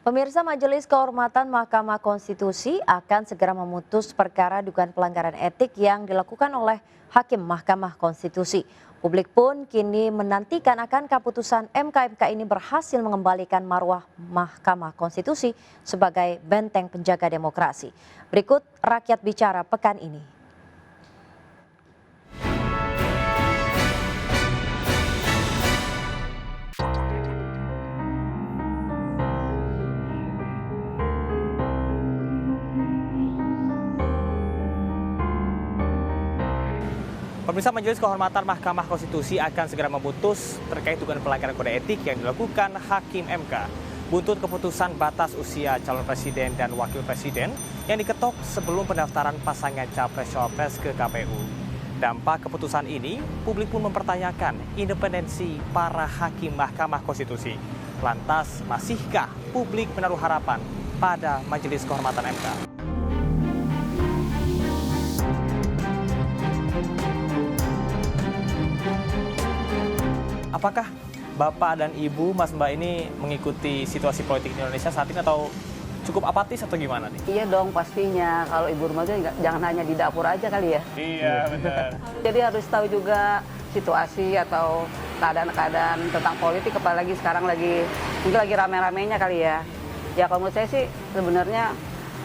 Pemirsa, Majelis Kehormatan Mahkamah Konstitusi akan segera memutus perkara dugaan pelanggaran etik yang dilakukan oleh Hakim Mahkamah Konstitusi. Publik pun kini menantikan akan keputusan MK ini berhasil mengembalikan marwah Mahkamah Konstitusi sebagai benteng penjaga demokrasi. Berikut Rakyat Bicara pekan ini. Pemirsa, Majelis Kehormatan Mahkamah Konstitusi akan segera memutus terkait dugaan pelanggaran kode etik yang dilakukan Hakim MK. Buntut keputusan batas usia calon presiden dan wakil presiden yang diketok sebelum pendaftaran pasangan capres-cawapres ke KPU. Dampak keputusan ini, publik pun mempertanyakan independensi para Hakim Mahkamah Konstitusi. Lantas, masihkah publik menaruh harapan pada Majelis Kehormatan MK? Apakah Bapak dan Ibu, Mas Mbak ini mengikuti situasi politik di Indonesia saat ini atau cukup apatis atau gimana nih? Iya dong pastinya, kalau ibu rumah tangga jangan hanya di dapur aja kali ya. Iya benar. Jadi harus tahu juga situasi atau keadaan-keadaan tentang politik, apalagi sekarang mungkin lagi rame-ramenya kali ya. Ya kalau menurut saya sih sebenarnya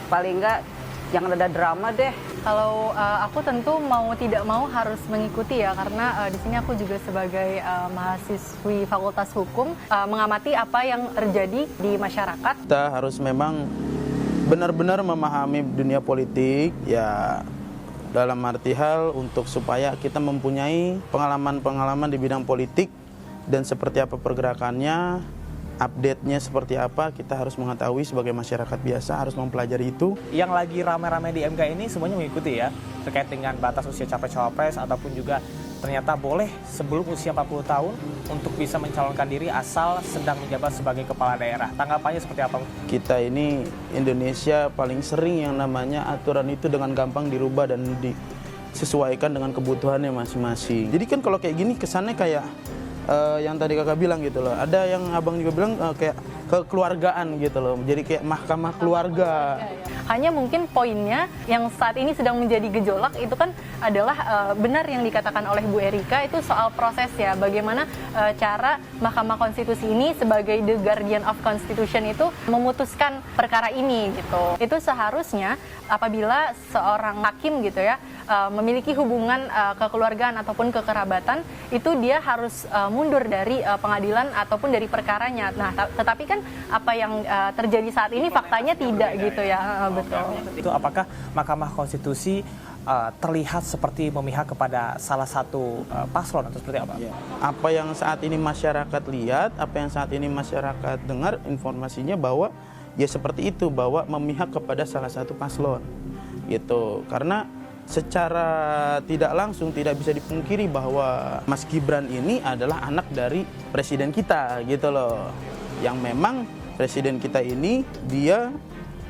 paling enggak jangan ada drama deh. Kalau aku tentu mau tidak mau harus mengikuti ya, karena di sini aku juga sebagai mahasiswi Fakultas Hukum mengamati apa yang terjadi di masyarakat. Kita harus memang benar-benar memahami dunia politik ya, dalam arti hal untuk supaya kita mempunyai pengalaman-pengalaman di bidang politik dan seperti apa pergerakannya, update-nya seperti apa, kita harus mengetahui sebagai masyarakat biasa, harus mempelajari itu. Yang lagi rame-rame di MK ini semuanya mengikuti ya, terkait dengan batas usia capres-cawapres ataupun juga ternyata boleh sebelum usia 40 tahun untuk bisa mencalonkan diri asal sedang menjabat sebagai kepala daerah. Tanggapannya seperti apa? Kita ini Indonesia paling sering yang namanya aturan itu dengan gampang dirubah dan disesuaikan dengan kebutuhannya masing-masing. Jadi kan kalau kayak gini kesannya kayak yang tadi kakak bilang gitu loh, ada yang abang juga bilang kayak kekeluargaan gitu loh, jadi kayak mahkamah keluarga. Hanya mungkin poinnya yang saat ini sedang menjadi gejolak itu kan adalah benar yang dikatakan oleh Bu Erika, itu soal proses ya, bagaimana cara Mahkamah Konstitusi ini sebagai the guardian of constitution itu memutuskan perkara ini gitu. Itu seharusnya apabila seorang hakim gitu ya memiliki hubungan kekeluargaan ataupun kekerabatan, itu dia harus mundur dari pengadilan ataupun dari perkaranya. Nah, tetapi kan apa yang terjadi saat ini faktanya tidak gitu ya. Betul. Itu apakah Mahkamah Konstitusi terlihat seperti memihak kepada salah satu paslon atau seperti apa? Ya. Apa yang saat ini masyarakat lihat, apa yang saat ini masyarakat dengar informasinya bahwa ya seperti itu, bahwa memihak kepada salah satu paslon gitu. Karena secara tidak langsung tidak bisa dipungkiri bahwa Mas Gibran ini adalah anak dari presiden kita gitu loh. Yang memang presiden kita ini dia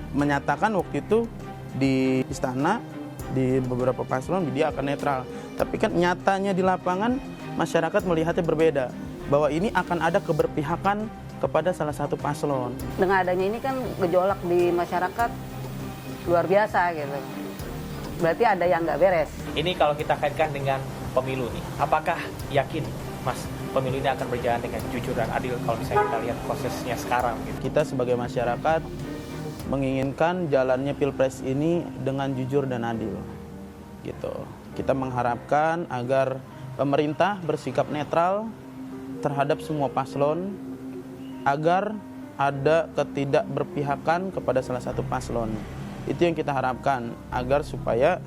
menyatakan waktu itu di istana di beberapa paslon dia akan netral. Tapi kan nyatanya di lapangan masyarakat melihatnya berbeda, bahwa ini akan ada keberpihakan kepada salah satu paslon. Dengan adanya ini kan gejolak di masyarakat luar biasa gitu. Berarti ada yang nggak beres. Ini kalau kita kaitkan dengan pemilu nih, apakah yakin Mas pemilu ini akan berjalan dengan jujur dan adil kalau misalnya kita lihat prosesnya sekarang gitu? Kita sebagai masyarakat menginginkan jalannya Pilpres ini dengan jujur dan adil gitu. Kita mengharapkan agar pemerintah bersikap netral terhadap semua paslon, agar ada ketidakberpihakan kepada salah satu paslon. Itu yang kita harapkan, agar supaya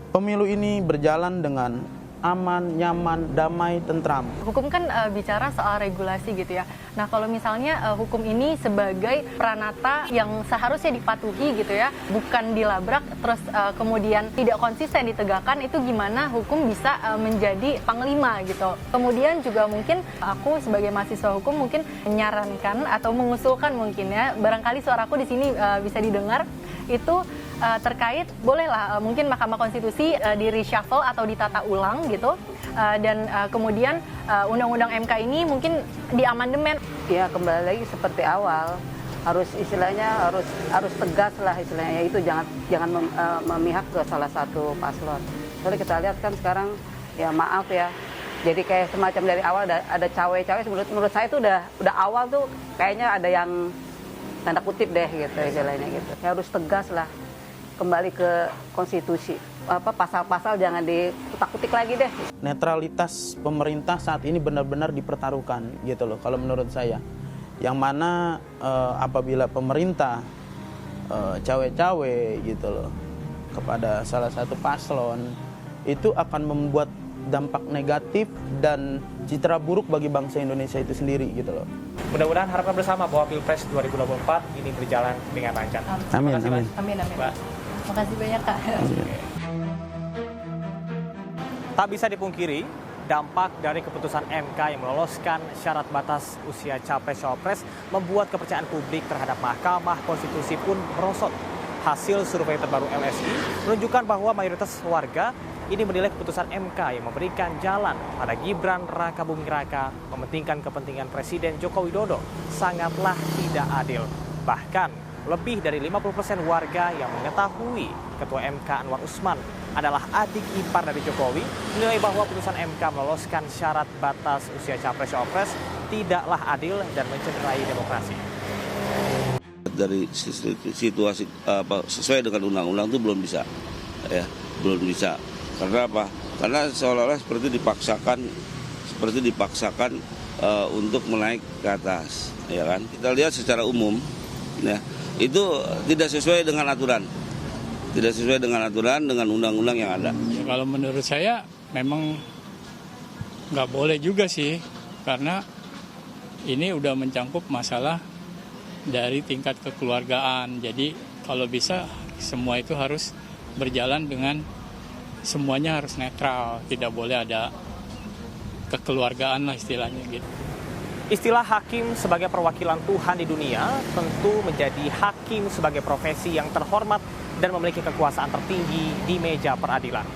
pemilu ini berjalan dengan aman, nyaman, damai, tentram. Hukum kan bicara soal regulasi gitu ya. Nah kalau misalnya hukum ini sebagai pranata yang seharusnya dipatuhi gitu ya, bukan dilabrak terus kemudian tidak konsisten ditegakkan, itu gimana hukum bisa menjadi panglima gitu. Kemudian juga mungkin aku sebagai mahasiswa hukum mungkin menyarankan atau mengusulkan mungkin ya, barangkali suaraku di sini bisa didengar, itu terkait bolehlah mungkin Mahkamah Konstitusi di reshuffle atau ditata ulang gitu, dan kemudian Undang-Undang MK ini mungkin diamandemen. Ya kembali lagi seperti awal, harus istilahnya harus tegas lah istilahnya, itu jangan memihak ke salah satu paslon. Soalnya kita lihat kan sekarang ya maaf ya, jadi kayak semacam dari awal ada cawe-cawe. Menurut saya itu udah awal tuh kayaknya ada yang tanda kutip deh gitu istilahnya gitu. Ya harus tegas lah, kembali ke konstitusi. Pasal-pasal jangan dikutak-kutik lagi deh. Netralitas pemerintah saat ini benar-benar dipertaruhkan gitu loh kalau menurut saya. Yang mana apabila pemerintah cawe-cawe gitu loh kepada salah satu paslon, itu akan membuat dampak negatif dan citra buruk bagi bangsa Indonesia itu sendiri gitu loh. Mudah-mudahan harapan bersama bahwa Pilpres 2024 ini berjalan dengan lancar. Amin, Terima kasih, amin. Mas. Amin. Mbak. Makasih banyak Kak. Tak bisa dipungkiri, dampak dari keputusan MK yang meloloskan syarat batas usia capres-cawapres membuat kepercayaan publik terhadap Mahkamah Konstitusi pun merosot. Hasil survei terbaru LSI menunjukkan bahwa mayoritas warga ini menilai keputusan MK yang memberikan jalan pada Gibran Raka Buming Raka mementingkan kepentingan Presiden Joko Widodo sangatlah tidak adil. Bahkan lebih dari 50% warga yang mengetahui Ketua MK Anwar Usman adalah adik ipar dari Jokowi menilai bahwa putusan MK meloloskan syarat batas usia capres-cawapres tidaklah adil dan mencederai demokrasi. Dari situasi sesuai dengan undang-undang itu belum bisa, ya belum bisa. Karena apa? Karena seolah-olah seperti dipaksakan untuk menaik ke atas, ya kan? Kita lihat secara umum, ya itu tidak sesuai dengan aturan, dengan undang-undang yang ada. Ya, kalau menurut saya memang nggak boleh juga sih, karena ini udah mencangkup masalah dari tingkat kekeluargaan. Jadi kalau bisa semua itu harus berjalan dengan semuanya harus netral, tidak boleh ada kekeluargaan lah istilahnya gitu. Istilah hakim sebagai perwakilan Tuhan di dunia tentu menjadi hakim sebagai profesi yang terhormat dan memiliki kekuasaan tertinggi di meja peradilan.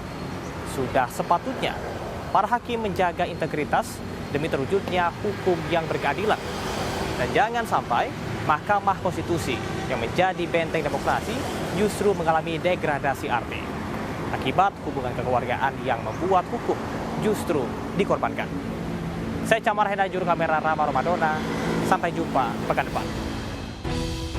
Sudah sepatutnya para hakim menjaga integritas demi terwujudnya hukum yang berkeadilan. Dan jangan sampai Mahkamah Konstitusi yang menjadi benteng demokrasi justru mengalami degradasi arti akibat hubungan kekeluargaan yang membuat hukum justru dikorbankan. Saya Camar Heda, juru kamera Rama Ramadona. Sampai jumpa pekan depan.